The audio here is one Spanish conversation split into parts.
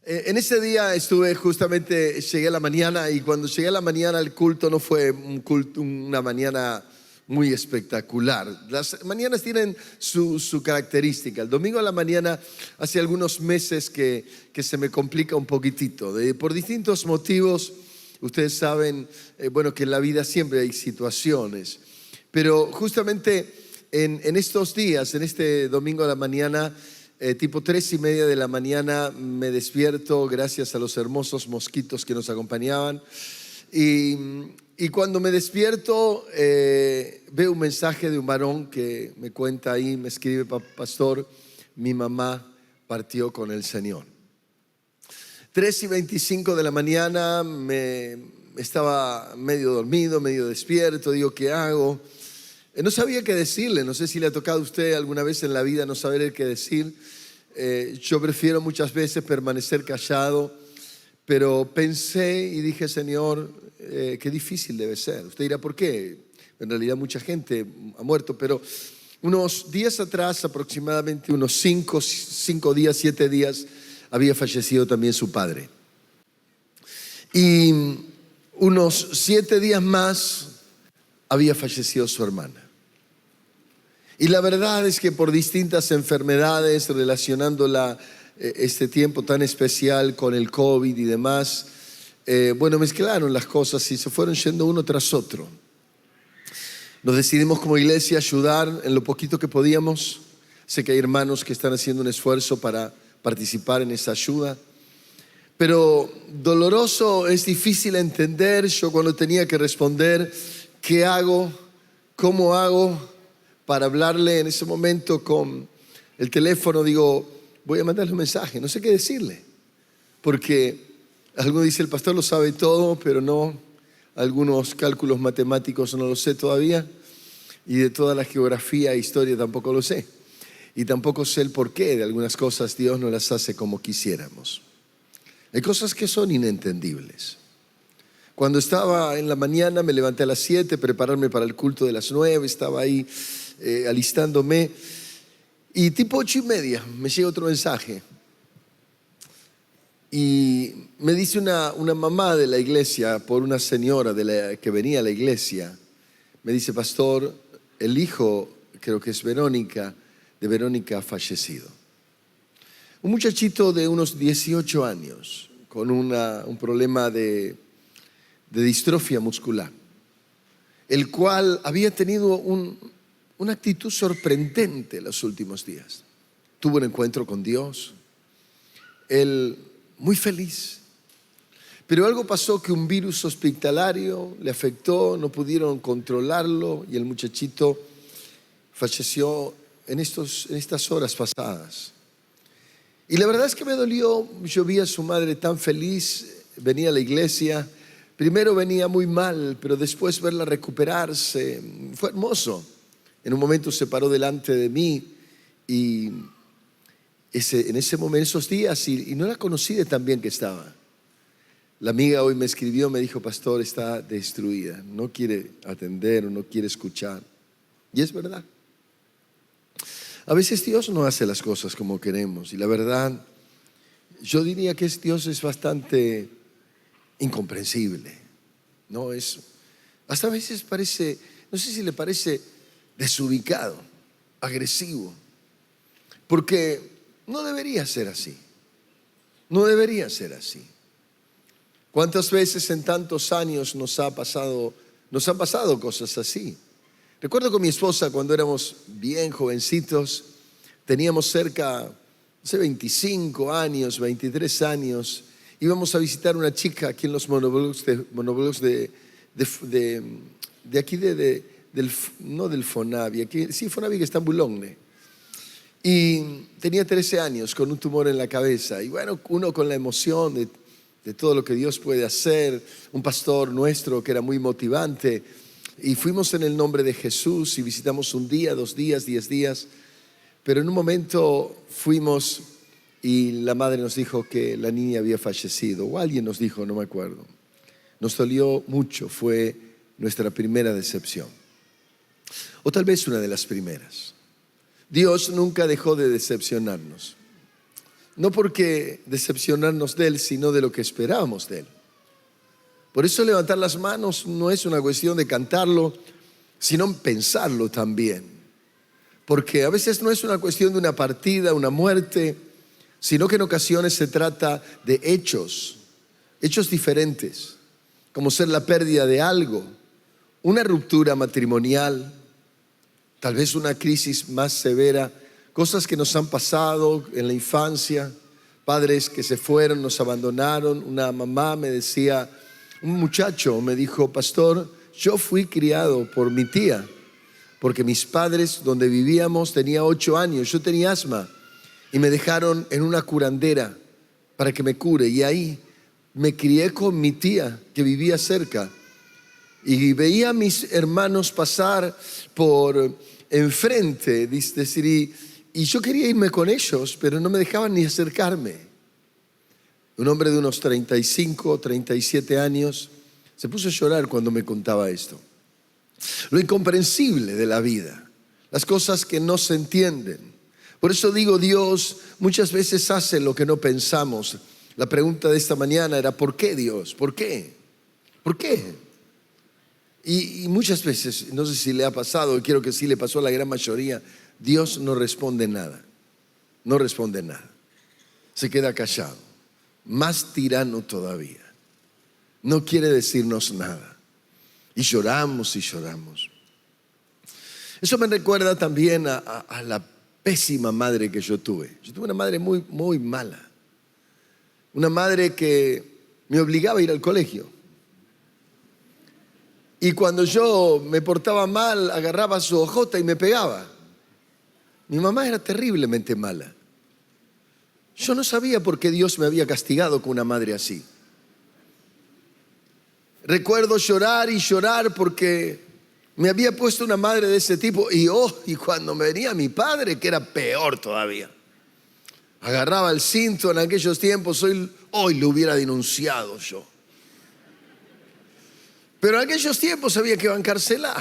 En ese día llegué a la mañana y cuando llegué a la mañana el culto no fue una mañana muy espectacular. Las mañanas tienen su característica. El domingo a la mañana hace algunos meses que se me complica un poquitito. Por distintos motivos, ustedes saben, que en la vida siempre hay situaciones. Pero justamente en estos días, en este domingo a la mañana, tipo 3:30 de la mañana me despierto gracias a los hermosos mosquitos que nos acompañaban y cuando me despierto veo un mensaje de un varón que me cuenta ahí, me escribe: pastor, mi mamá partió con el Señor. 3:25 de la mañana estaba medio dormido, medio despierto, digo, ¿qué hago? No sabía qué decirle. No sé si le ha tocado a usted alguna vez en la vida no saber qué decir. Yo prefiero muchas veces permanecer callado, pero pensé y dije: Señor, qué difícil debe ser. Usted dirá, ¿por qué? En realidad mucha gente ha muerto, pero unos días atrás, aproximadamente unos 5 días, 7 días, había fallecido también su padre. Y unos 7 días más había fallecido su hermana. Y la verdad es que por distintas enfermedades, relacionándola este tiempo tan especial con el COVID y demás, mezclaron las cosas y se fueron yendo uno tras otro. Nos decidimos como iglesia ayudar en lo poquito que podíamos. Sé que hay hermanos que están haciendo un esfuerzo para participar en esa ayuda. Pero doloroso, es difícil entender. Yo cuando tenía que responder, ¿qué hago? ¿Cómo hago? Para hablarle en ese momento con el teléfono, digo, voy a mandarle un mensaje, no sé qué decirle. Porque alguno dice, el pastor lo sabe todo, pero no, algunos cálculos matemáticos no lo sé todavía. Y de toda la geografía e historia tampoco lo sé. Y tampoco sé el porqué de algunas cosas, Dios no las hace como quisiéramos. Hay cosas que son inentendibles. Cuando estaba en la mañana, me levanté a las 7, prepararme para el culto de las 9, estaba ahí alistándome. Y tipo 8:30 me llega otro mensaje. Y me dice una mamá de la iglesia, por una señora que venía a la iglesia, me dice: pastor, el hijo, creo que es Verónica, de Verónica ha fallecido. Un muchachito de unos 18 años, con un problema de distrofia muscular, el cual había tenido una actitud sorprendente en los últimos días. Tuvo un encuentro con Dios, él muy feliz, pero algo pasó, que un virus hospitalario le afectó, no pudieron controlarlo y el muchachito falleció en estas horas pasadas. Y la verdad es que me dolió. Yo vi a su madre tan feliz, venía a la iglesia. Primero venía muy mal, pero después verla recuperarse fue hermoso. En un momento se paró delante de mí y en ese momento, esos días, y no la conocí de tan bien que estaba. La amiga hoy me escribió, me dijo: pastor, está destruida, no quiere atender o no quiere escuchar. Y es verdad. A veces Dios no hace las cosas como queremos, y la verdad, yo diría que Dios es bastante incomprensible, ¿no? Hasta a veces parece, no sé si le parece desubicado, agresivo, porque no debería ser así. No debería ser así. ¿Cuántas veces en tantos años nos han pasado cosas así? Recuerdo con mi esposa, cuando éramos bien jovencitos, teníamos cerca, 25 años, 23 años, íbamos a visitar una chica aquí en los monoblocks de aquí, no del Fonavi, aquí, sí, Fonavi, que está en Boulogne. Y tenía 13 años con un tumor en la cabeza. Y bueno, uno con la emoción de todo lo que Dios puede hacer, un pastor nuestro que era muy motivante. Y fuimos en el nombre de Jesús y visitamos un día, 2 días, 10 días. Pero en un momento fuimos y la madre nos dijo que la niña había fallecido. O alguien nos dijo, no me acuerdo. Nos dolió mucho, fue nuestra primera decepción. O tal vez una de las primeras. Dios nunca dejó de decepcionarnos. no porque decepcionarnos de Él, sino de lo que esperábamos de Él. Por eso levantar las manos no es una cuestión de cantarlo, sino pensarlo también. Porque a veces no es una cuestión de una partida, una muerte, sino que en ocasiones se trata de hechos diferentes, como ser la pérdida de algo, una ruptura matrimonial, tal vez una crisis más severa, cosas que nos han pasado en la infancia, padres que se fueron, nos abandonaron. Una mamá me decía, un muchacho me dijo: pastor, yo fui criado por mi tía, porque mis padres, donde vivíamos, tenía 8 años, yo tenía asma y me dejaron en una curandera para que me cure, y ahí me crié con mi tía que vivía cerca y veía a mis hermanos pasar por enfrente, es decir, y yo quería irme con ellos, pero no me dejaban ni acercarme. Un hombre de unos 35, 37 años se puso a llorar cuando me contaba esto. Lo incomprensible de la vida, las cosas que no se entienden. Por eso digo, Dios muchas veces hace lo que no pensamos. La pregunta de esta mañana era: ¿por qué, Dios? ¿Por qué? ¿Por qué? Y muchas veces, no sé si le ha pasado, quiero que sí le pasó a la gran mayoría, Dios no responde nada. No responde nada. Se queda callado. Más tirano todavía. No quiere decirnos nada. Y lloramos y lloramos. Eso me recuerda también a la pésima madre que yo tuve. Yo tuve una madre muy, muy mala. Una madre que me obligaba a ir al colegio. Y cuando yo me portaba mal, agarraba su hojota y me pegaba. Mi mamá era terriblemente mala. Yo no sabía por qué Dios me había castigado con una madre así. Recuerdo llorar y llorar porque me había puesto una madre de ese tipo. Y cuando me venía mi padre, que era peor todavía. Agarraba el cinto en aquellos tiempos, hoy lo hubiera denunciado yo. Pero en aquellos tiempos había que bancársela.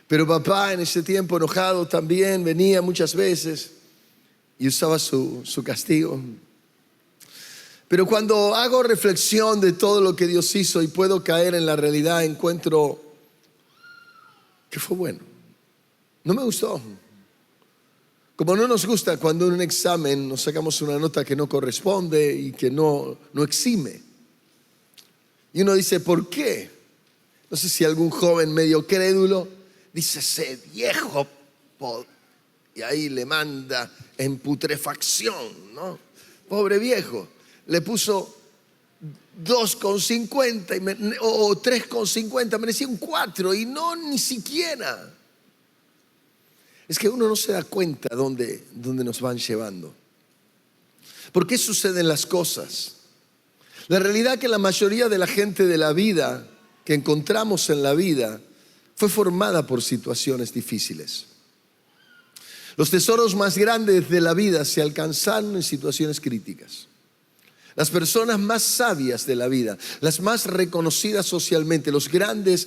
Pero papá en ese tiempo, enojado también, venía muchas veces y usaba su castigo. Pero cuando hago reflexión de todo lo que Dios hizo y puedo caer en la realidad, encuentro que fue bueno. No me gustó. Como no nos gusta cuando en un examen nos sacamos una nota que no corresponde y que no exime. Y uno dice: ¿por qué? No sé si algún joven medio crédulo dice: ese viejo, y ahí le manda en putrefacción, ¿no? Pobre viejo, le puso 2,50 o 3,50, merecía un 4 y no, ni siquiera. Es que uno no se da cuenta dónde nos van llevando. ¿Por qué suceden las cosas? La realidad es que la mayoría de la gente de la vida que encontramos en la vida fue formada por situaciones difíciles. Los tesoros más grandes de la vida se alcanzaron en situaciones críticas. Las personas más sabias de la vida, las más reconocidas socialmente, los grandes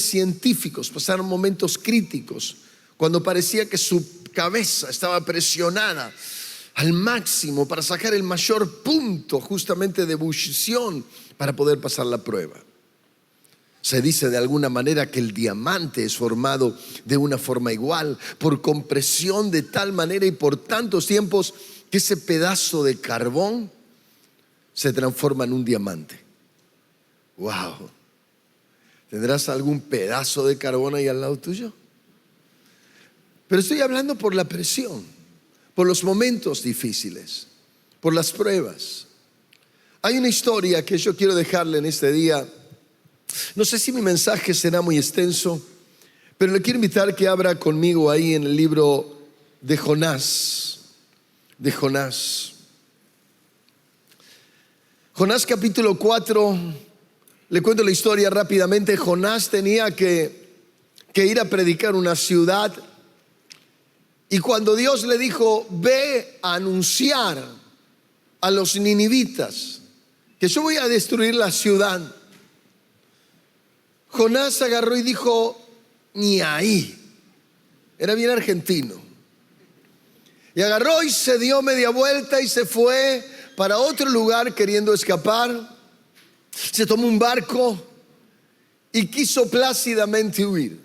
científicos pasaron momentos críticos cuando parecía que su cabeza estaba presionada al máximo para sacar el mayor punto justamente de ebullición para poder pasar la prueba. Se dice de alguna manera que el diamante es formado de una forma igual, por compresión de tal manera y por tantos tiempos, que ese pedazo de carbón se transforma en un diamante. ¡Wow! ¿Tendrás algún pedazo de carbón ahí al lado tuyo? Pero estoy hablando por la presión, por los momentos difíciles, por las pruebas. Hay una historia que yo quiero dejarle en este día. No sé si mi mensaje será muy extenso, pero le quiero invitar que abra conmigo ahí en el libro de Jonás. De Jonás. Jonás capítulo 4. Le cuento la historia rápidamente. Jonás tenía que ir a predicar una ciudad. Y cuando Dios le dijo: ve a anunciar a los ninivitas que yo voy a destruir la ciudad, Jonás agarró y dijo: ni ahí. Era bien argentino. Y agarró y se dio media vuelta y se fue para otro lugar queriendo escapar. Se tomó un barco y quiso plácidamente huir.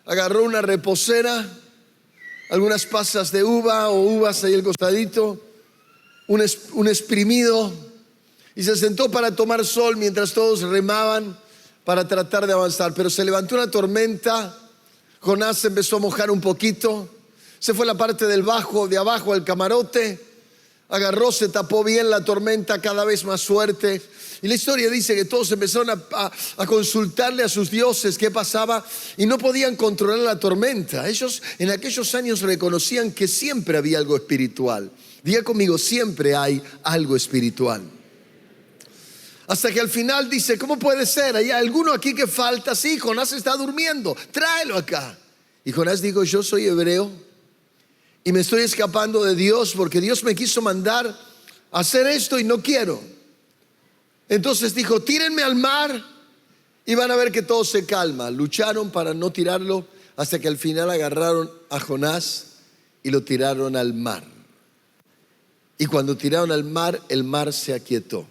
Agarró una reposera, algunas pasas de uva o uvas ahí al costadito, un exprimido, y se sentó para tomar sol mientras todos remaban para tratar de avanzar. Pero se levantó una tormenta, Jonás se empezó a mojar un poquito, se fue a la parte de abajo al camarote, agarró, se tapó bien la tormenta, cada vez más fuerte. Y la historia dice que todos empezaron a consultarle a sus dioses qué pasaba y no podían controlar la tormenta. Ellos en aquellos años reconocían que siempre había algo espiritual. Diga conmigo, siempre hay algo espiritual. Hasta que al final dice, ¿cómo puede ser? ¿Hay alguno aquí que falta? Sí, Jonás está durmiendo, tráelo acá. Y Jonás dijo, yo soy hebreo y me estoy escapando de Dios porque Dios me quiso mandar a hacer esto y no quiero. Entonces dijo, tírenme al mar y van a ver que todo se calma. Lucharon para no tirarlo hasta que al final agarraron a Jonás y lo tiraron al mar. Y cuando tiraron al mar, el mar se aquietó.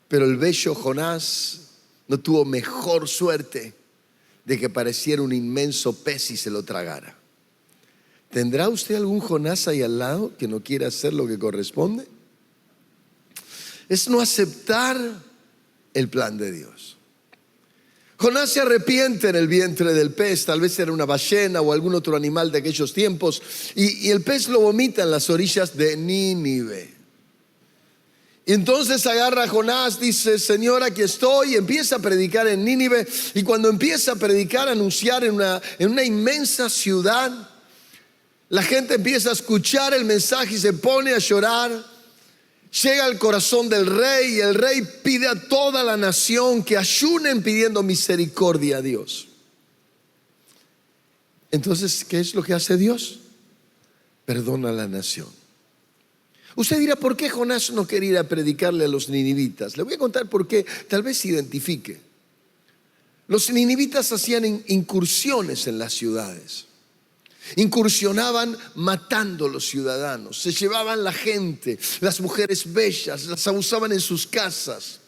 Pero el bello Jonás no tuvo mejor suerte de que pareciera un inmenso pez y se lo tragara. ¿Tendrá usted algún Jonás ahí al lado que no quiera hacer lo que corresponde? Es no aceptar el plan de Dios. Jonás se arrepiente en el vientre del pez, tal vez era una ballena o algún otro animal de aquellos tiempos, y el pez lo vomita en las orillas de Nínive. Y entonces agarra a Jonás, dice, Señor, aquí estoy, y empieza a predicar en Nínive. Y cuando empieza a predicar, a anunciar en una inmensa ciudad, la gente empieza a escuchar el mensaje y se pone a llorar. Llega al corazón del rey y el rey pide a toda la nación que ayunen pidiendo misericordia a Dios. Entonces, ¿qué es lo que hace Dios? Perdona a la nación. Usted dirá, ¿por qué Jonás no quería ir a predicarle a los ninivitas? Le voy a contar por qué, tal vez se identifique. Los ninivitas hacían incursiones en las ciudades. Incursionaban matando a los ciudadanos, se llevaban la gente, las mujeres bellas, las abusaban en sus casas.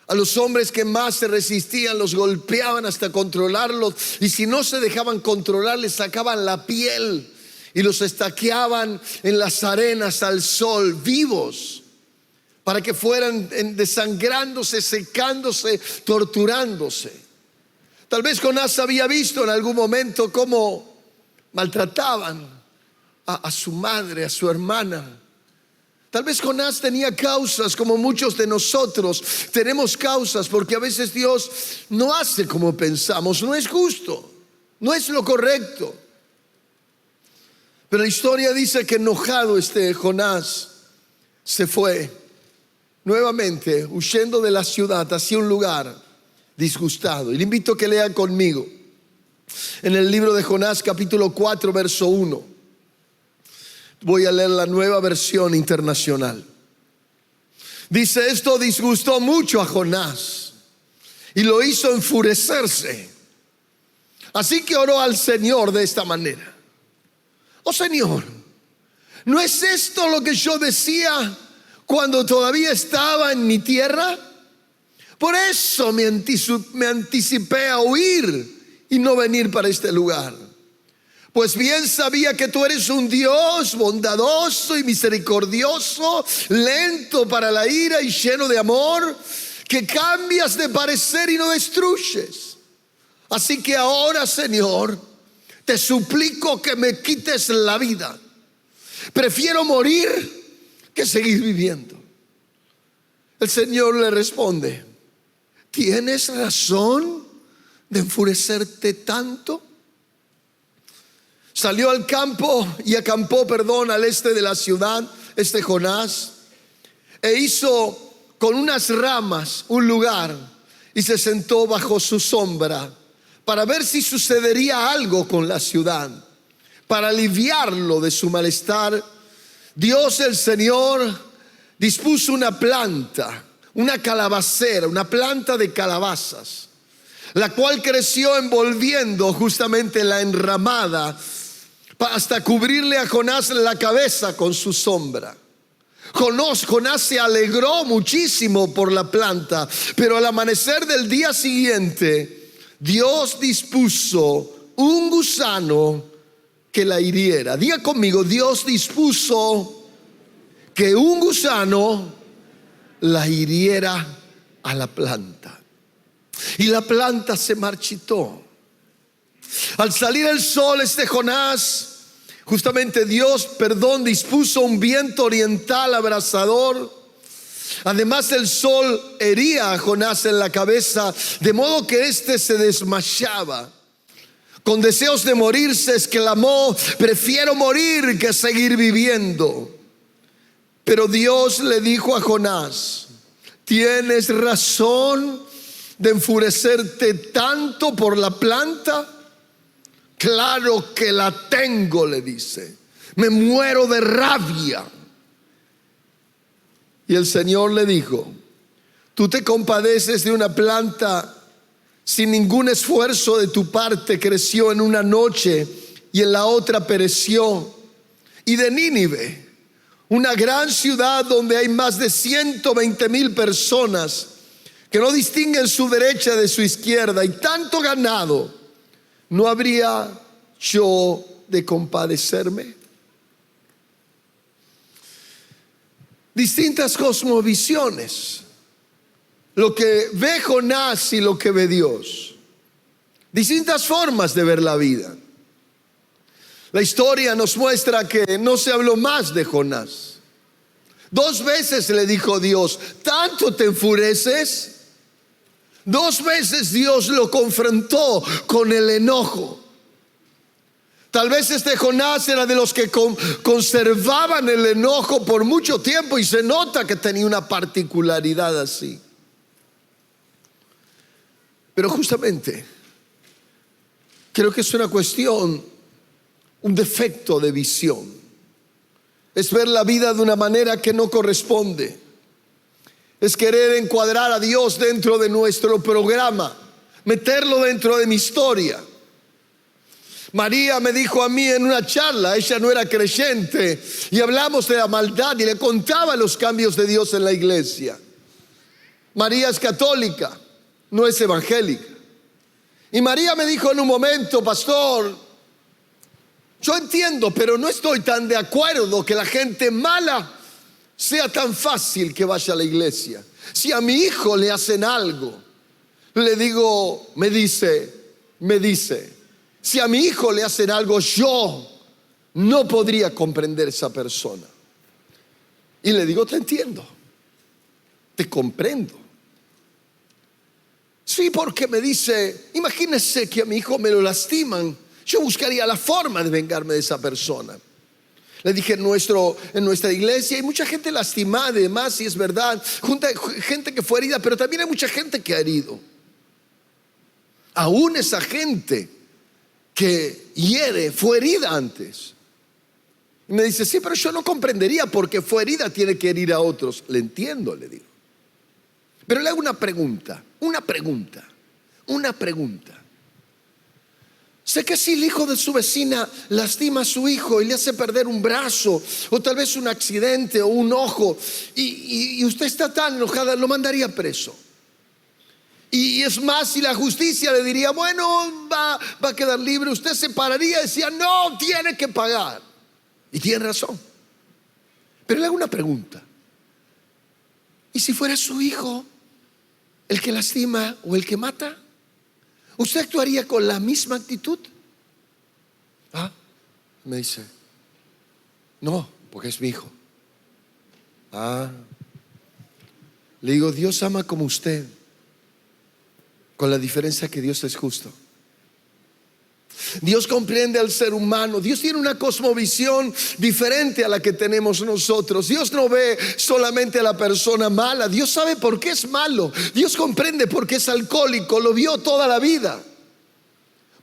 A los hombres que más se resistían los golpeaban hasta controlarlos, y si no se dejaban controlar les sacaban la piel y los estaqueaban en las arenas al sol vivos para que fueran desangrándose, secándose, torturándose. Tal vez Jonás había visto en algún momento cómo maltrataban a su madre, a su hermana. Tal vez Jonás tenía causas como muchos de nosotros tenemos causas, porque a veces Dios no hace como pensamos, no es justo, no es lo correcto. Pero la historia dice que enojado Jonás se fue nuevamente huyendo de la ciudad hacia un lugar disgustado. Y le invito a que lea conmigo en el libro de Jonás capítulo 4 verso 1. Voy a leer la Nueva Versión Internacional. Dice, esto disgustó mucho a Jonás y lo hizo enfurecerse. Así que oró al Señor de esta manera: oh Señor, ¿no es esto lo que yo decía cuando todavía estaba en mi tierra? Por eso me anticipé a huir y no venir para este lugar. Pues bien sabía que tú eres un Dios bondadoso y misericordioso, lento para la ira y lleno de amor, que cambias de parecer y no destruyes. Así que ahora, Señor, te suplico que me quites la vida. Prefiero morir que seguir viviendo. El Señor le responde: ¿tienes razón de enfurecerte tanto? Salió al campo y acampó, al este de la ciudad, Jonás, e hizo con unas ramas un lugar y se sentó bajo su sombra para ver si sucedería algo con la ciudad. Para aliviarlo de su malestar, Dios el Señor dispuso una planta, una calabacera, una planta de calabazas, la cual creció envolviendo justamente la enramada hasta cubrirle a Jonás la cabeza con su sombra. Jonás se alegró muchísimo por la planta, pero al amanecer del día siguiente, Dios dispuso un gusano que la hiriera. Diga conmigo, Dios dispuso que un gusano la hiriera a la planta. Y la planta se marchitó. Al salir el sol, Jonás, justamente Dios, dispuso un viento oriental abrasador. Además, el sol hería a Jonás en la cabeza, de modo que se desmayaba. Con deseos de morirse, exclamó: prefiero morir que seguir viviendo. Pero Dios le dijo a Jonás: ¿tienes razón de enfurecerte tanto por la planta? Claro que la tengo, le dice. Me muero de rabia. Y el Señor le dijo: tú te compadeces de una planta sin ningún esfuerzo de tu parte, creció en una noche y en la otra pereció. Y de Nínive, una gran ciudad donde hay más de 120,000 personas que no distinguen su derecha de su izquierda, y tanto ganado, ¿no habría yo de compadecerme? Distintas cosmovisiones. Lo que ve Jonás y lo que ve Dios. Distintas formas de ver la vida. La historia nos muestra que no se habló más de Jonás. 2 veces le dijo Dios: ¿tanto te enfureces? 2 veces Dios lo confrontó con el enojo. Tal vez Jonás era de los que conservaban el enojo por mucho tiempo, y se nota que tenía una particularidad así. Pero justamente creo que es una cuestión, un defecto de visión. Es ver la vida de una manera que no corresponde. Es querer encuadrar a Dios dentro de nuestro programa, meterlo dentro de mi historia. María me dijo a mí en una charla, ella no era creyente, y hablamos de la maldad y le contaba los cambios de Dios en la iglesia. María es católica, no es evangélica. Y María me dijo en un momento: pastor, yo entiendo, pero no estoy tan de acuerdo que la gente mala sea tan fácil que vaya a la iglesia. Si a mi hijo le hacen algo, le digo, me dice, si a mi hijo le hacen algo, yo no podría comprender esa persona. Y le digo: te entiendo, te comprendo. Sí, porque me dice: imagínese que a mi hijo me lo lastiman, yo buscaría la forma de vengarme de esa persona. Le dije: en nuestra iglesia hay mucha gente lastimada, además, y es verdad, gente que fue herida, pero también hay mucha gente que ha herido. Aún esa gente que hiere fue herida antes. Y me dice: sí, pero yo no comprendería porque fue herida, tiene que herir a otros. Le entiendo, le digo. Pero le hago una pregunta. Sé que si el hijo de su vecina lastima a su hijo y le hace perder un brazo, o tal vez un accidente o un ojo, y usted está tan enojada, lo mandaría preso. Y es más, si la justicia le diría: bueno, va a quedar libre, usted se pararía y decía: no, tiene que pagar. Y tiene razón. Pero le hago una pregunta. ¿Y si fuera su hijo el que lastima o el que mata? ¿Usted actuaría con la misma actitud? Me dice: no, porque es mi hijo. Le digo: Dios ama como usted, con la diferencia que Dios es justo. Dios comprende al ser humano. Dios tiene una cosmovisión diferente a la que tenemos nosotros. Dios no ve solamente a la persona mala. Dios sabe por qué es malo. Dios comprende por qué es alcohólico. Lo vio toda la vida.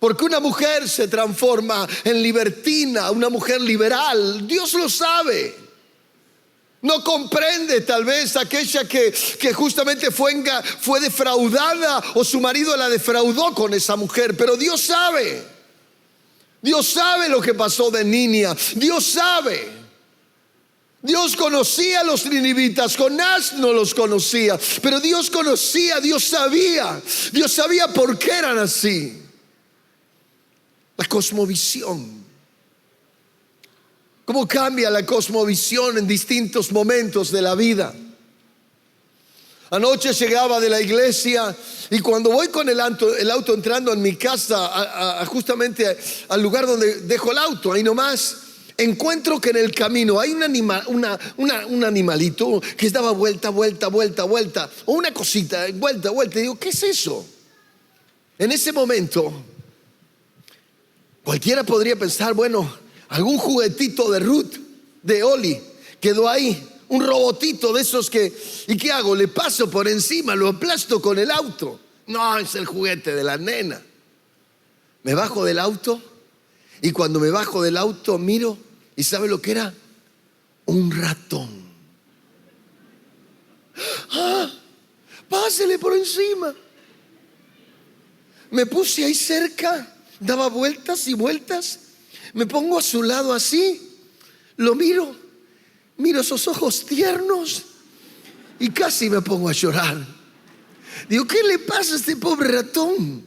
Porque una mujer se transforma en libertina, una mujer liberal. Dios lo sabe. No comprende tal vez aquella que justamente fue defraudada, o su marido la defraudó con esa mujer. Pero Dios sabe. Dios sabe lo que pasó de niña. Dios sabe. Dios conocía a los ninivitas, Jonás no los conocía, pero Dios conocía, Dios sabía por qué eran así. La cosmovisión. ¿Cómo cambia la cosmovisión en distintos momentos de la vida? Anoche llegaba de la iglesia y cuando voy con el auto entrando en mi casa, justamente al lugar donde dejo el auto, ahí nomás, encuentro que en el camino hay un animalito que daba vuelta, o una cosita, vuelta. Y digo, ¿qué es eso? En ese momento, cualquiera podría pensar, bueno, algún juguetito de Ruth, de Oli, quedó ahí. Un robotito de esos que, ¿y qué hago? Le paso por encima, lo aplasto con el auto. No, es el juguete de la nena. Me bajo del auto y cuando me bajo del auto miro y ¿sabe lo que era? Un ratón. ¡Ah! Pásele por encima. Me puse ahí cerca, daba vueltas y vueltas. Me pongo a su lado así, lo miro esos ojos tiernos y casi me pongo a llorar. Digo, ¿qué le pasa a este pobre ratón?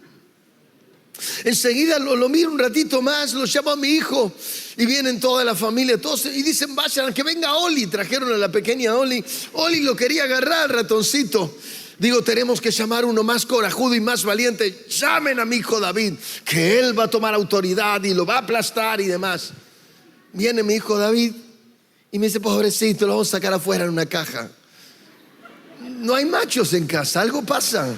Enseguida lo miro un ratito más, lo llamo a mi hijo y vienen toda la familia, todos, y dicen, vayan, que venga Oli. Trajeron a la pequeña Oli. Oli lo quería agarrar, ratoncito. Digo, tenemos que llamar uno más corajudo y más valiente. Llamen a mi hijo David, que él va a tomar autoridad y lo va a aplastar y demás. Viene mi hijo David y me dice, pobrecito, lo vamos a sacar afuera en una caja. No hay machos en casa, algo pasa.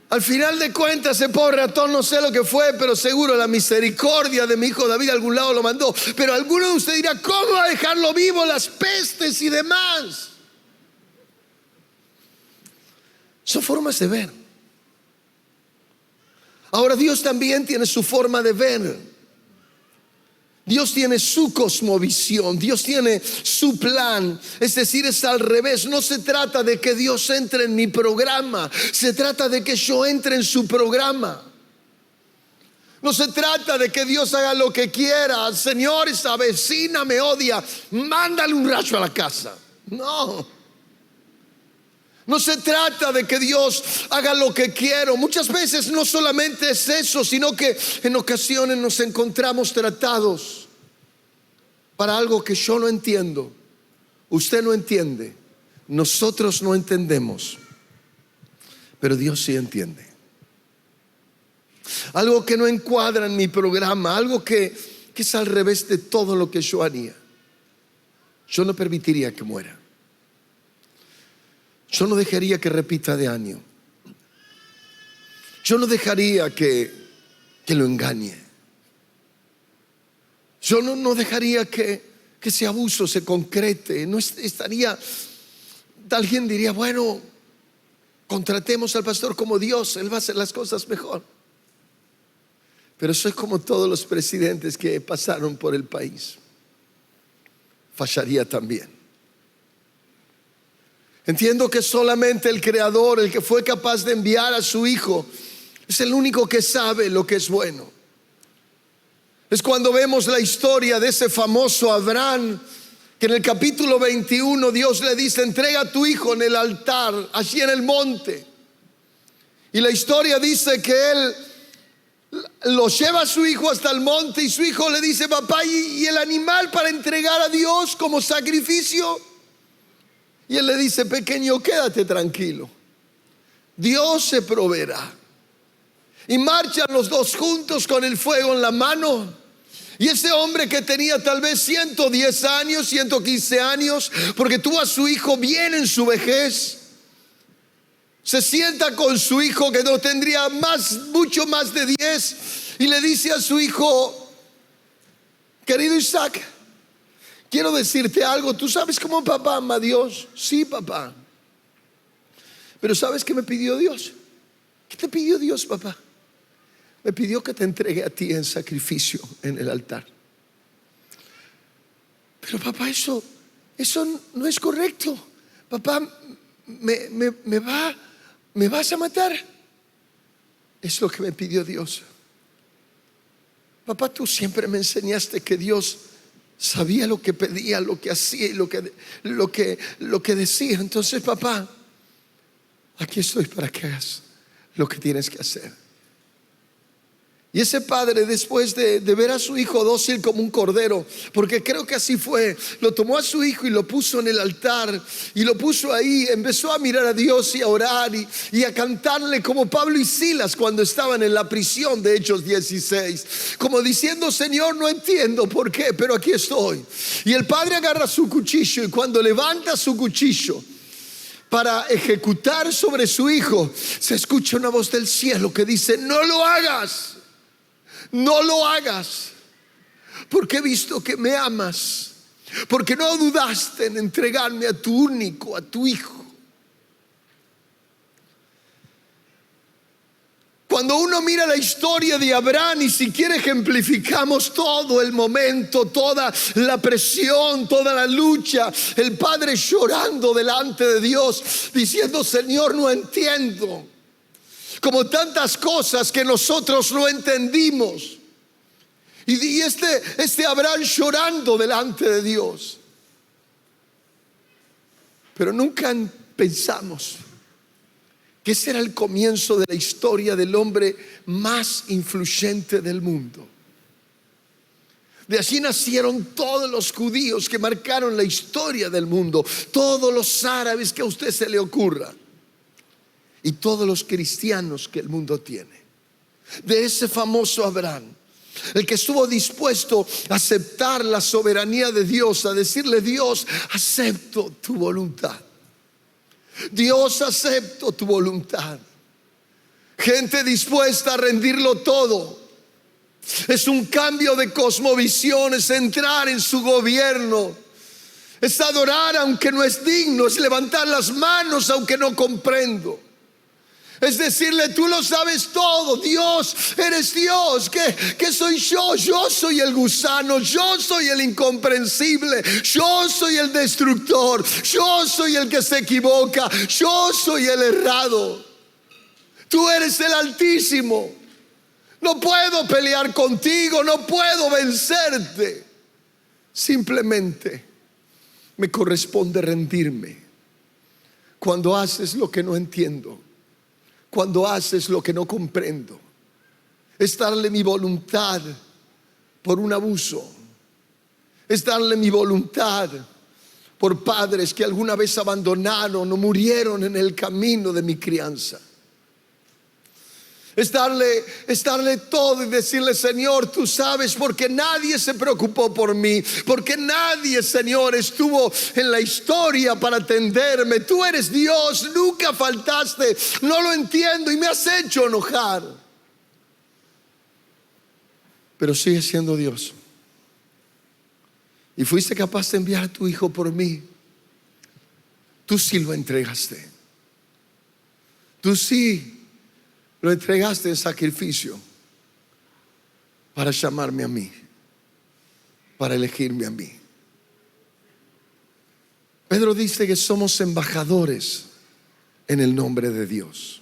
Al final de cuentas, ese pobre ratón, no sé lo que fue, pero seguro la misericordia de mi hijo David a algún lado lo mandó. Pero alguno de ustedes dirá, ¿cómo va a dejarlo vivo? Las pestes y demás. Son formas de ver. Ahora Dios también tiene su forma de ver. Dios tiene su cosmovisión, Dios tiene su plan. Es decir, es al revés. No se trata de que Dios entre en mi programa, se trata de que yo entre en su programa. No se trata de que Dios haga lo que quiera. Señor, esa vecina me odia, mándale un rayo a la casa. No se trata de que Dios haga lo que quiero. Muchas veces no solamente es eso, sino que en ocasiones nos encontramos tratados para algo que yo no entiendo, usted no entiende, nosotros no entendemos, pero Dios sí entiende. Algo que no encuadra en mi programa, algo que es al revés de todo lo que yo haría. Yo no permitiría que muera. Yo no dejaría que repita de año. Yo no dejaría que lo engañe. Yo no dejaría que ese abuso se concrete. No estaría, alguien diría, bueno, contratemos al pastor como Dios, él va a hacer las cosas mejor. Pero soy como todos los presidentes que pasaron por el país. Fallaría también. Entiendo que solamente el Creador, el que fue capaz de enviar a su Hijo, es el único que sabe lo que es bueno. Es cuando vemos la historia de ese famoso Abraham, que en el capítulo 21 Dios le dice, entrega a tu hijo en el altar, allí en el monte. Y la historia dice que él lo lleva a su hijo hasta el monte y su hijo le dice, papá, ¿y el animal para entregar a Dios como sacrificio? Y él le dice, pequeño, quédate tranquilo, Dios se proveerá. Y marchan los dos juntos con el fuego en la mano. Y ese hombre que tenía tal vez 110 años, 115 años, porque tuvo a su hijo bien en su vejez, se sienta con su hijo que no tendría mucho más de 10, y le dice a su hijo, querido Isaac, quiero decirte algo. ¿Tú sabes cómo papá ama a Dios? Sí, papá. Pero ¿sabes qué me pidió Dios? ¿Qué te pidió Dios, papá? Me pidió que te entregue a ti en sacrificio en el altar. Pero papá, eso no es correcto. Papá, me vas a matar. Es lo que me pidió Dios. Papá, tú siempre me enseñaste que Dios sabía lo que pedía, lo que hacía y lo que decía. Entonces, papá, aquí estoy para que hagas lo que tienes que hacer. Y ese padre, después de ver a su hijo dócil como un cordero, porque creo que así fue, lo tomó a su hijo y lo puso en el altar y lo puso ahí, empezó a mirar a Dios y a orar y a cantarle como Pablo y Silas cuando estaban en la prisión de Hechos 16, como diciendo: Señor, no entiendo por qué, pero aquí estoy. Y el padre agarra su cuchillo y cuando levanta su cuchillo para ejecutar sobre su hijo, se escucha una voz del cielo que dice: no lo hagas. No lo hagas, porque he visto que me amas, porque no dudaste en entregarme a tu único, a tu hijo. Cuando uno mira la historia de Abraham, ni siquiera ejemplificamos todo el momento, toda la presión, toda la lucha, el padre llorando delante de Dios, diciendo: Señor, no entiendo. Como tantas cosas que nosotros no entendimos. Y este Abraham llorando delante de Dios. Pero nunca pensamos que ese era el comienzo de la historia del hombre más influyente del mundo. De allí nacieron todos los judíos que marcaron la historia del mundo, todos los árabes que a usted se le ocurra, y todos los cristianos que el mundo tiene. De ese famoso Abraham, el que estuvo dispuesto a aceptar la soberanía de Dios, a decirle: Dios, acepto tu voluntad. Dios, acepto tu voluntad. Gente dispuesta a rendirlo todo. Es un cambio de cosmovisión, es entrar en su gobierno, es adorar aunque no es digno, es levantar las manos aunque no comprendo. Es decirle: tú lo sabes todo, Dios, eres Dios. ¿Qué soy yo? Yo soy el gusano, yo soy el incomprensible, yo soy el destructor, yo soy el que se equivoca, yo soy el errado. Tú eres el Altísimo. No puedo pelear contigo, no puedo vencerte. Simplemente me corresponde rendirme cuando haces lo que no entiendo, cuando haces lo que no comprendo. Es darle mi voluntad por un abuso. Es darle mi voluntad por padres que alguna vez abandonaron o murieron en el camino de mi crianza. Es darle todo y decirle: Señor, tú sabes, porque nadie se preocupó por mí, porque nadie, Señor, estuvo en la historia para atenderme. Tú eres Dios, nunca faltaste. No lo entiendo y me has hecho enojar, pero sigue siendo Dios. Y fuiste capaz de enviar a tu hijo por mí. Tú sí lo entregaste. Tú sí lo entregaste en sacrificio para llamarme a mí, para elegirme a mí. Pedro dice que somos embajadores en el nombre de Dios.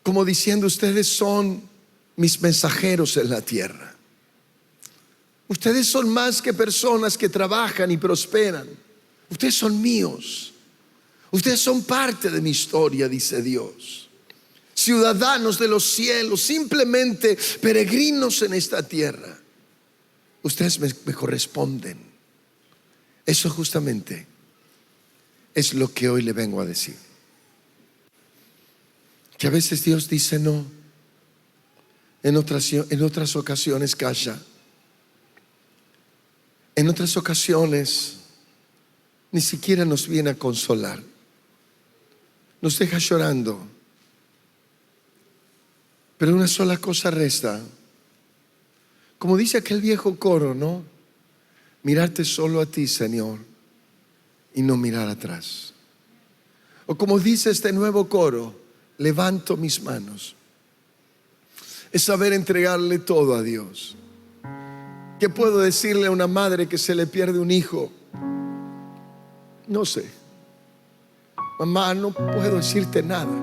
Como diciendo: ustedes son mis mensajeros en la tierra. Ustedes son más que personas que trabajan y prosperan. Ustedes son míos. Ustedes son parte de mi historia, dice Dios. Ciudadanos de los cielos, simplemente peregrinos en esta tierra. Ustedes me corresponden. Eso justamente es lo que hoy le vengo a decir. Que a veces Dios dice no. En otras ocasiones calla. En otras ocasiones ni siquiera nos viene a consolar. Nos deja llorando. Pero una sola cosa resta. Como dice aquel viejo coro, ¿no? Mirarte solo a ti, Señor, y no mirar atrás. O como dice este nuevo coro: levanto mis manos. Es saber entregarle todo a Dios. ¿Qué puedo decirle a una madre que se le pierde un hijo? No sé. Mamá, no puedo decirte nada.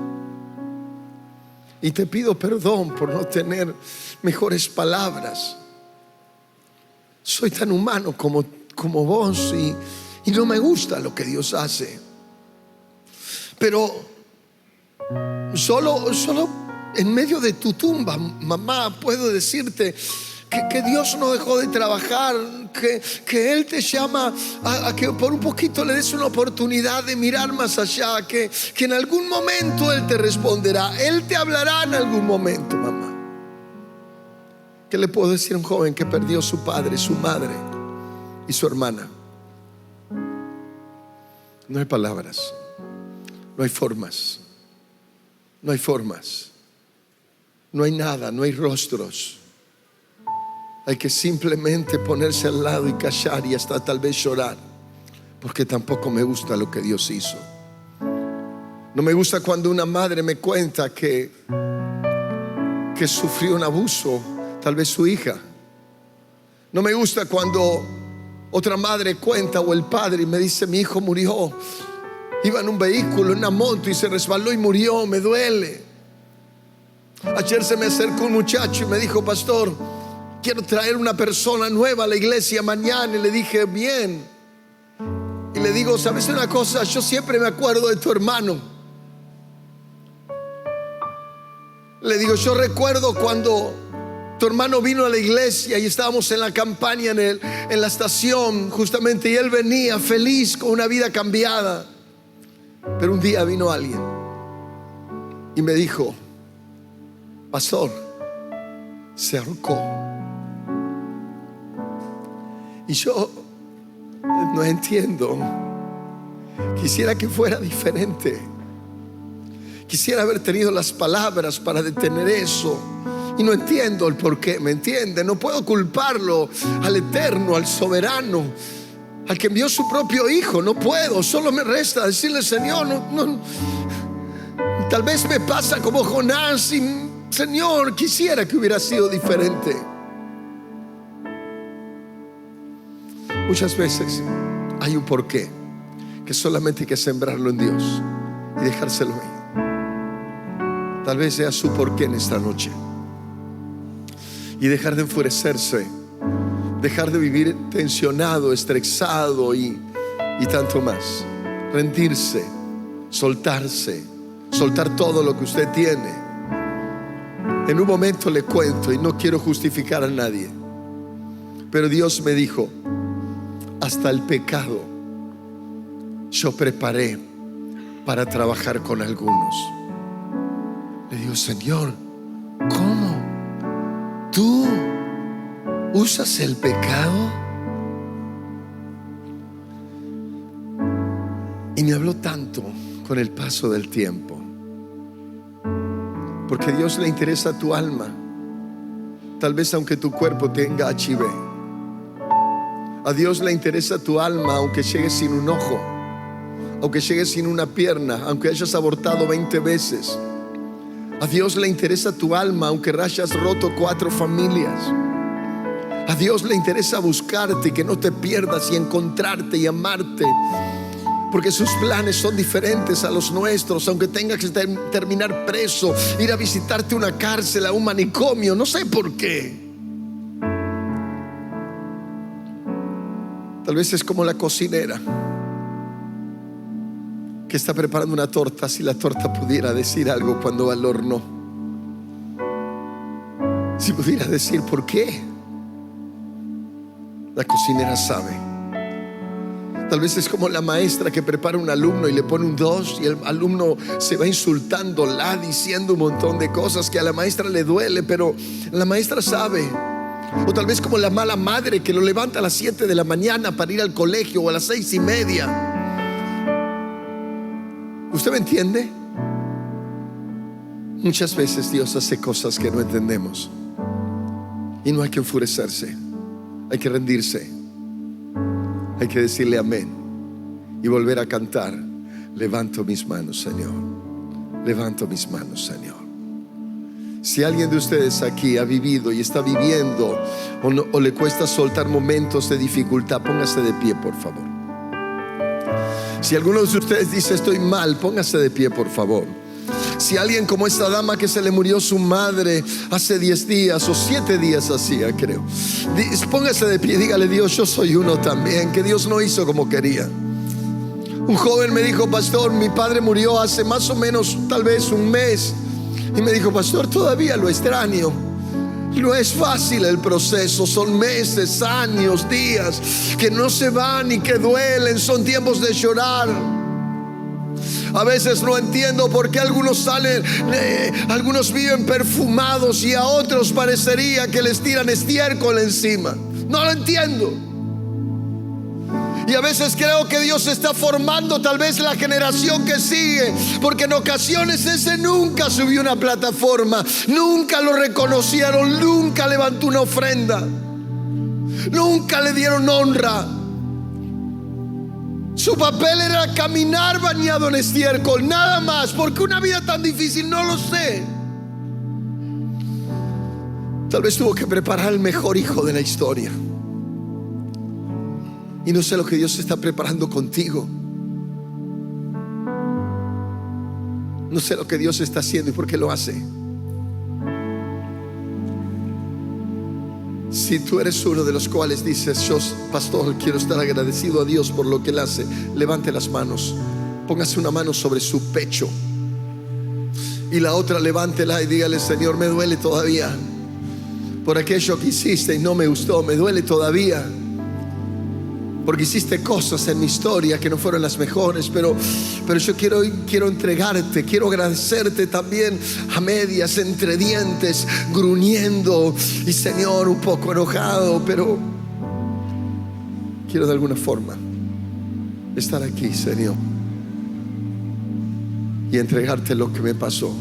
Y te pido perdón por no tener mejores palabras. Soy tan humano como vos y no me gusta lo que Dios hace. Pero solo en medio de tu tumba, mamá, puedo decirte que Dios no dejó de trabajar, que Él te llama a que por un poquito le des una oportunidad de mirar más allá, que en algún momento Él te responderá, Él te hablará en algún momento, mamá. ¿Qué le puedo decir a un joven que perdió su padre, su madre y su hermana? No hay palabras, no hay formas, no hay formas, no hay nada, no hay rostros. Hay que simplemente ponerse al lado y callar y hasta tal vez llorar, porque tampoco me gusta lo que Dios hizo. No me gusta cuando una madre me cuenta que sufrió un abuso, tal vez su hija. No me gusta cuando otra madre cuenta, o el padre, y me dice: mi hijo murió, iba en un vehículo, en una moto, y se resbaló y murió. Me duele. Ayer se me acercó un muchacho y me dijo: pastor, quiero traer una persona nueva a la iglesia mañana. Y le dije: bien. Y le digo: ¿sabes una cosa? Yo siempre me acuerdo de tu hermano. Le digo: yo recuerdo cuando tu hermano vino a la iglesia y estábamos en la campaña en la estación justamente, y él venía feliz con una vida cambiada. Pero un día vino alguien y me dijo: pastor, se ahorcó. Y yo no entiendo. Quisiera que fuera diferente. Quisiera haber tenido las palabras para detener eso. Y no entiendo el por qué, ¿me entiende? No puedo culparlo al Eterno, al Soberano, al que envió su propio Hijo. No puedo, solo me resta decirle: Señor, no. Tal vez me pasa como Jonás y, Señor, quisiera que hubiera sido diferente. Muchas veces hay un porqué que solamente hay que sembrarlo en Dios y dejárselo ahí. Tal vez sea su porqué en esta noche. Y dejar de enfurecerse, dejar de vivir tensionado, estresado y tanto más. Rendirse, soltarse, soltar todo lo que usted tiene. En un momento le cuento, y no quiero justificar a nadie, pero Dios me dijo: hasta el pecado yo preparé para trabajar con algunos. Le digo: Señor, ¿cómo? ¿Tú usas el pecado? Y me habló tanto con el paso del tiempo, porque a Dios le interesa tu alma. Tal vez aunque tu cuerpo tenga HIV, a Dios le interesa tu alma, aunque llegues sin un ojo, aunque llegues sin una pierna, aunque hayas abortado 20 veces. A Dios le interesa tu alma, aunque hayas roto 4 familias. A Dios le interesa buscarte y que no te pierdas, y encontrarte y amarte, porque sus planes son diferentes a los nuestros. Aunque tengas que terminar preso, ir a visitarte una cárcel, a un manicomio, no sé por qué. Tal vez es como la cocinera que está preparando una torta. Si la torta pudiera decir algo cuando va al horno, si pudiera decir por qué, la cocinera sabe. Tal vez es como la maestra que prepara a un alumno y le pone un 2, y el alumno se va insultándola, diciendo un montón de cosas que a la maestra le duele, pero la maestra sabe. O tal vez como la mala madre que lo levanta a las 7 de la mañana para ir al colegio, o a las 6:30. ¿Usted me entiende? Muchas veces Dios hace cosas que no entendemos, y no hay que enfurecerse. Hay que rendirse. Hay que decirle amén y volver a cantar: levanto mis manos, Señor. Levanto mis manos, Señor. Si alguien de ustedes aquí ha vivido y está viviendo, o le cuesta soltar momentos de dificultad, póngase de pie, por favor. Si alguno de ustedes dice: estoy mal, póngase de pie, por favor. Si alguien como esta dama que se le murió su madre hace 10 días o 7 días hacía, creo, póngase de pie, dígale: Dios, yo soy uno también, que Dios no hizo como quería. Un joven me dijo: pastor, mi padre murió hace más o menos tal vez un mes. Y me dijo: pastor, todavía lo extraño. No es fácil el proceso, son meses, años, días que no se van y que duelen, son tiempos de llorar. A veces no entiendo por qué algunos salen, algunos viven perfumados y a otros parecería que les tiran estiércol encima. No lo entiendo. Y a veces creo que Dios está formando tal vez la generación que sigue, porque en ocasiones ese nunca subió una plataforma, nunca lo reconocieron, nunca levantó una ofrenda, nunca le dieron honra. Su papel era caminar bañado en estiércol, nada más. ¿Por qué una vida tan difícil? No lo sé. Tal vez tuvo que preparar el mejor hijo de la historia. Y no sé lo que Dios está preparando contigo. No sé lo que Dios está haciendo y por qué lo hace. Si tú eres uno de los cuales dices: yo, pastor, quiero estar agradecido a Dios por lo que Él hace, levante las manos. Póngase una mano sobre su pecho y la otra levántela y dígale: Señor, me duele todavía por aquello que hiciste y no me gustó. Me duele todavía porque hiciste cosas en mi historia que no fueron las mejores, pero yo quiero entregarte, quiero agradecerte también a medias, entre dientes, gruñendo y, Señor, un poco enojado, pero quiero de alguna forma estar aquí, Señor, y entregarte lo que me pasó.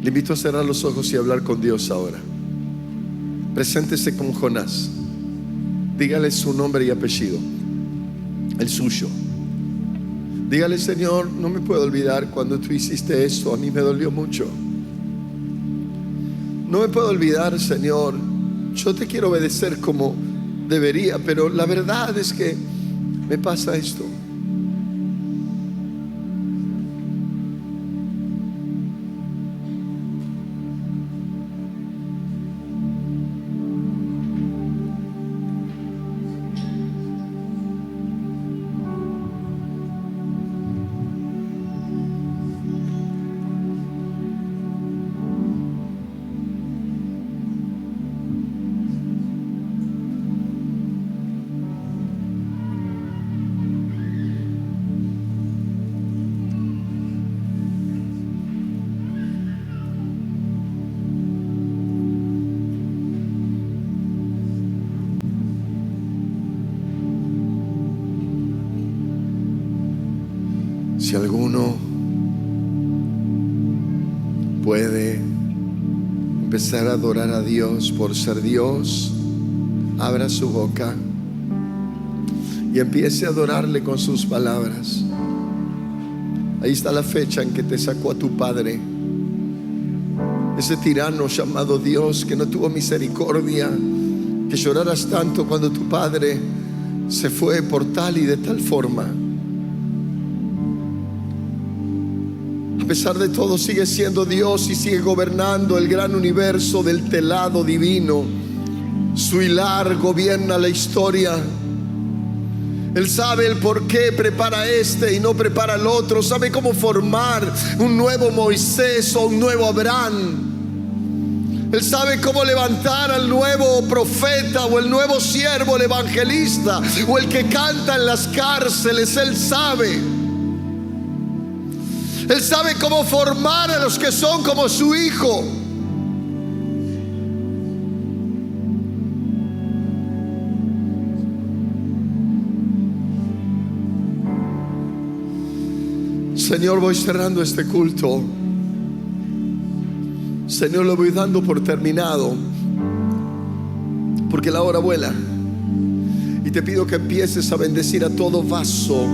Le invito a cerrar los ojos y hablar con Dios ahora. Preséntese como Jonás. Dígale su nombre y apellido, el suyo. Dígale: Señor, no me puedo olvidar cuando tú hiciste esto, a mí me dolió mucho. No me puedo olvidar, Señor, yo te quiero obedecer como debería, pero la verdad es que me pasa esto. Si alguno puede empezar a adorar a Dios por ser Dios, abra su boca y empiece a adorarle con sus palabras. Ahí está la fecha en que te sacó a tu padre, ese tirano llamado Dios que no tuvo misericordia, que lloraras tanto cuando tu padre se fue por tal y de tal forma. A pesar de todo sigue siendo Dios y sigue gobernando el gran universo del telado divino. Su hilar gobierna la historia. Él sabe el por qué prepara este y no prepara el otro. Sabe cómo formar un nuevo Moisés o un nuevo Abraham. Él sabe cómo levantar al nuevo profeta o el nuevo siervo, el evangelista o el que canta en las cárceles. Él sabe. Él sabe cómo formar a los que son como su hijo. Señor, voy cerrando este culto. Señor, lo voy dando por terminado, porque la hora vuela. Y te pido que empieces a bendecir a todo vaso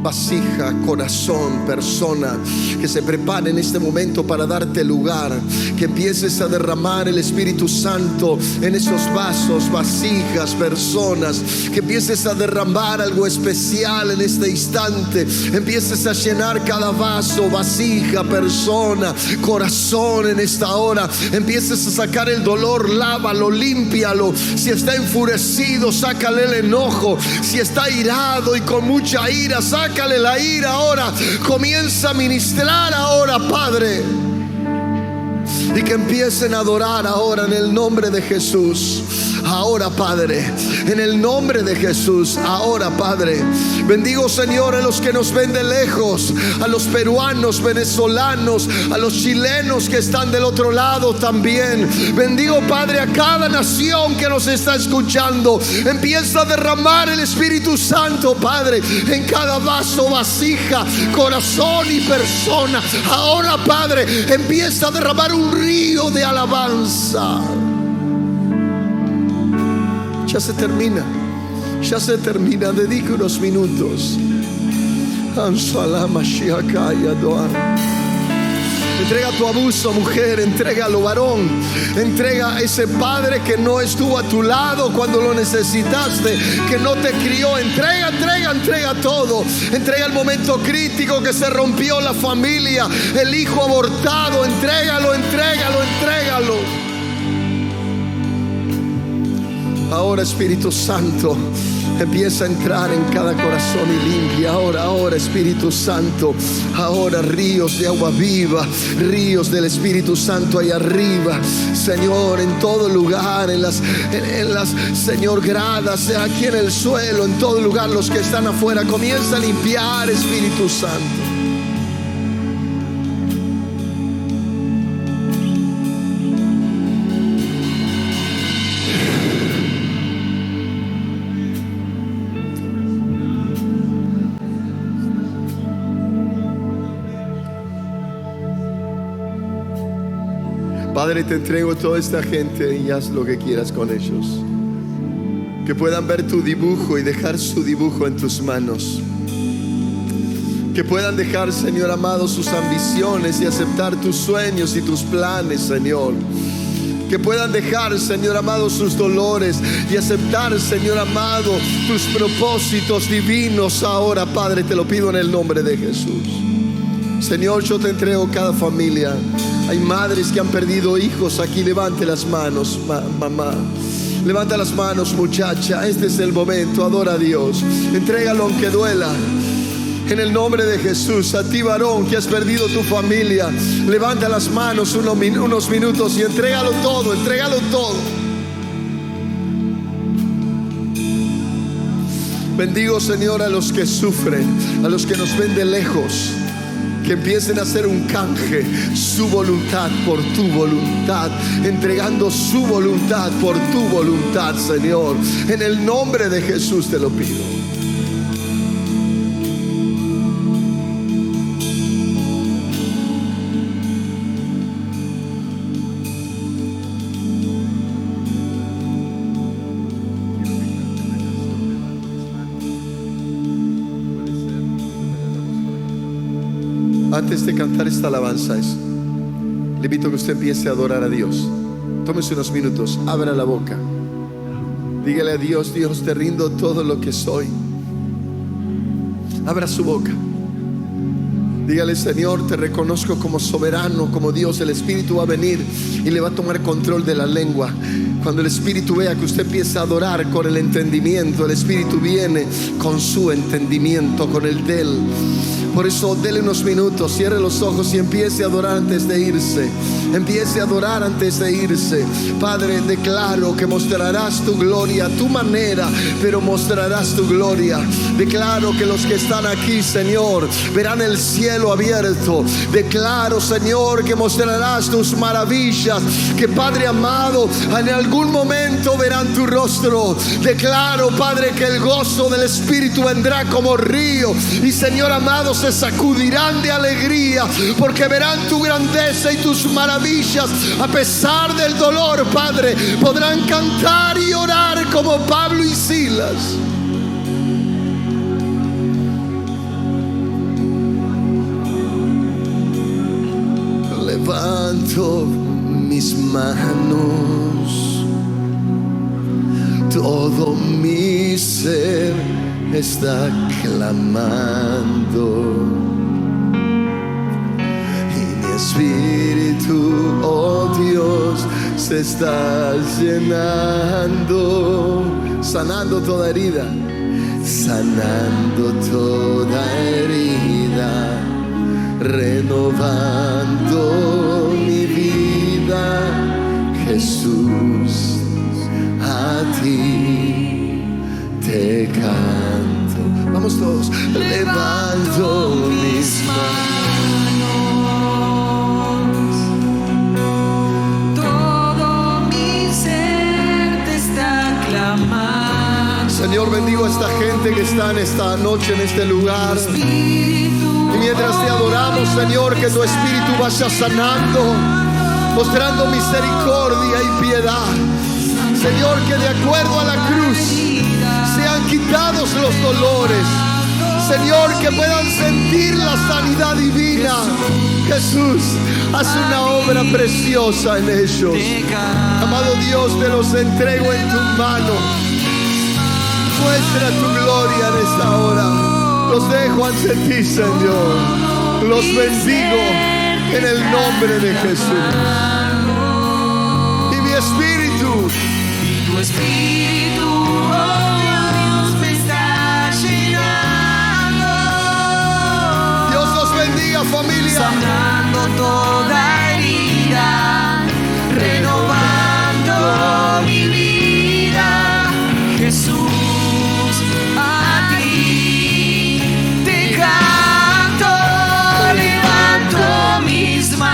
vasija, corazón, persona, que se prepare en este momento para darte lugar, que empieces a derramar el Espíritu Santo en esos vasos, vasijas, personas, que empieces a derramar algo especial en este instante, empieces a llenar cada vaso, vasija, persona, corazón en esta hora, empieces a sacar el dolor, lávalo, límpialo. Si está enfurecido, sácale el enojo. Si está irado y con mucha ira, sácale la ira ahora. Comienza a ministrar ahora, Padre, y que empiecen a adorar ahora en el nombre de Jesús. Ahora, Padre, en el nombre de Jesús. Ahora, Padre, bendigo, Señor, a los que nos ven de lejos, a los peruanos, venezolanos, a los chilenos que están del otro lado también. Bendigo, Padre, a cada nación que nos está escuchando. Empieza a derramar el Espíritu Santo, Padre, en cada vaso, vasija, corazón y persona. Ahora, Padre, empieza a derramar un río de alabanza. Ya se termina, ya se termina. Dedica unos minutos. Entrega tu abuso, mujer, entrégalo, varón. Entrega a ese padre que no estuvo a tu lado cuando lo necesitaste, que no te crió. Entrega todo. Entrega el momento crítico que se rompió la familia, el hijo abortado. Entrégalo. Ahora, Espíritu Santo, empieza a entrar en cada corazón y limpia. Ahora, Espíritu Santo. Ahora, ríos de agua viva, ríos del Espíritu Santo ahí arriba, Señor, en todo lugar, en las Señor, gradas, aquí en el suelo, en todo lugar. Los que están afuera, comienza a limpiar, Espíritu Santo. Padre, te entrego toda esta gente y haz lo que quieras con ellos. Que puedan ver tu dibujo y dejar su dibujo en tus manos. Que puedan dejar, Señor amado, sus ambiciones y aceptar tus sueños y tus planes, Señor. Que puedan dejar, Señor amado, sus dolores y aceptar, Señor amado, tus propósitos divinos ahora, Padre. Te lo pido en el nombre de Jesús. Señor, yo te entrego cada familia. Hay madres que han perdido hijos aquí. Levante las manos, mamá. Levanta las manos, muchacha. Este es el momento. Adora a Dios. Entrégalo aunque duela. En el nombre de Jesús. A ti, varón, que has perdido tu familia, levanta las manos unos minutos y entrégalo todo. Bendigo, Señor, a los que sufren, a los que nos ven de lejos. Que empiecen a hacer un canje, su voluntad por tu voluntad, entregando su voluntad por tu voluntad, Señor. En el nombre de Jesús te lo pido. Antes de cantar esta alabanza, le invito a que usted empiece a adorar a Dios. Tómese unos minutos, abra la boca. Dígale a Dios: Dios, te rindo todo lo que soy. Abra su boca. Dígale: Señor, te reconozco como soberano, como Dios. El Espíritu va a venir y le va a tomar control de la lengua. Cuando el Espíritu vea que usted empieza a adorar con el entendimiento, el Espíritu viene con su entendimiento, con el de él. Por eso dele unos minutos, cierre los ojos y empiece a adorar antes de irse. Empiece a adorar antes de irse. Padre, declaro que mostrarás tu gloria a tu manera, pero mostrarás tu gloria. Declaro que los que están aquí, Señor, verán el cielo abierto. Declaro, Señor, que mostrarás tus maravillas, que, Padre amado, en algún momento verán tu rostro. Declaro, Padre, que el gozo del Espíritu vendrá como río, y, Señor amado, se sacudirán de alegría, porque verán tu grandeza y tus maravillas. A pesar del dolor, Padre, podrán cantar y orar como Pablo y Silas. levanto mis manos, todo mi ser está clamando, y mi espíritu, oh Dios, se está llenando, sanando toda herida, sanando toda herida, renovando mi vida. Jesús, a ti te canto. Vamos todos. Levanto mis manos, todo mi ser te está clamando. Señor, bendigo a esta gente que está en esta noche, en este lugar. Y mientras te adoramos, Señor, que tu Espíritu vaya sanando, mostrando misericordia y piedad. Señor, que de acuerdo a la cruz sean quitados los dolores. Señor, que puedan sentir la sanidad divina. Jesús, haz una obra preciosa en ellos. Amado Dios, te los entrego en tu mano. Muestra tu gloria en esta hora. Los dejo ante ti, Señor. Los bendigo en el nombre de Jesús. Y mi espíritu, tu espíritu, oh Dios, me está llenando. Dios los bendiga, familia. Sanando toda herida, renovando mi vida. Jesús, a ti te canto, levanto mis manos.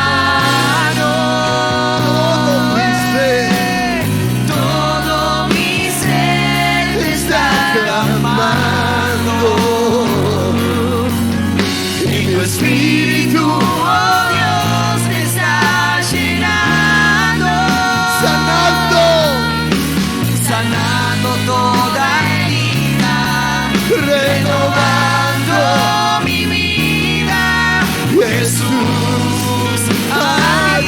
Todo mi ser te está clamando, y tu espíritu, oh Dios, me está llenando, sanando toda herida, renovando mi vida. Jesús, a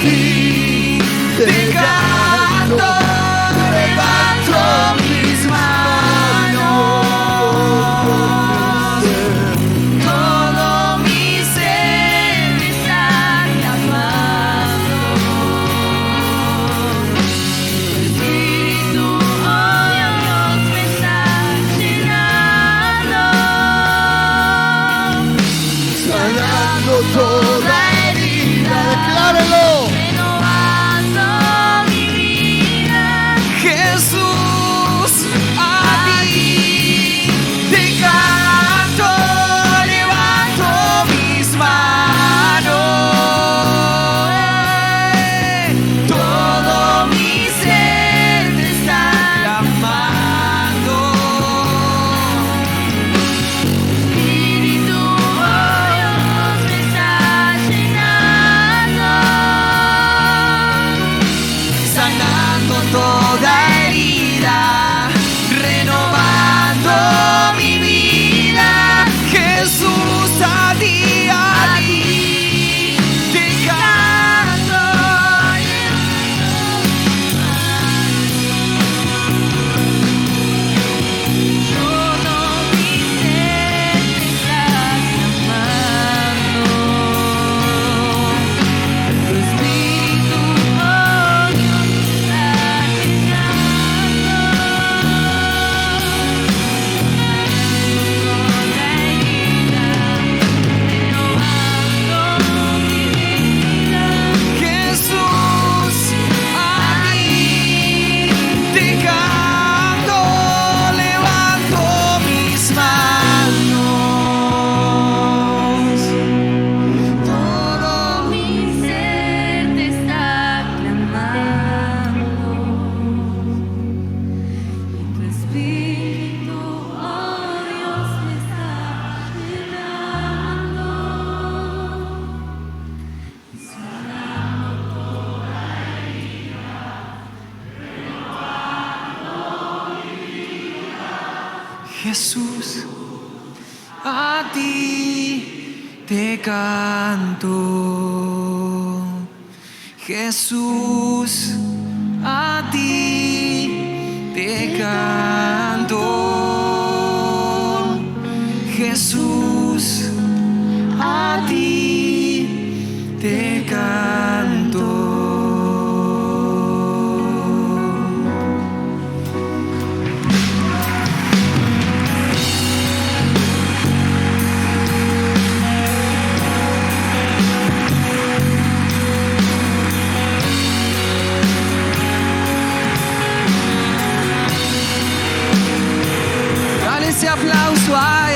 ti te canto, levanto mis manos, todo mi ser me está clamando. Tu espíritu, oh Dios, me está llenando, sanando toda herida, declárelo. renovando mi vida. Jesús, a ti te canto, levanto mis manos. Todo mi ser te está clamando. Espíritu, oh Dios, me está llenando, sanando toda herida, renovando mi vida. Jesús, a ti te canto. Todo mi ser te está clamando. Tu espíritu, oh Dios, me está llenando, toda herida, renovando mi vida. Jesús, a ti te canto, levanto mis manos. Todo mi ser te está clamando, y tu espíritu, oh Dios, me está llenando, sanando toda herida, renovando mi vida. Jesús, a ti te canto, Jesús, a ti te canto. Jesús, a ti te canto. Dale ese aplauso a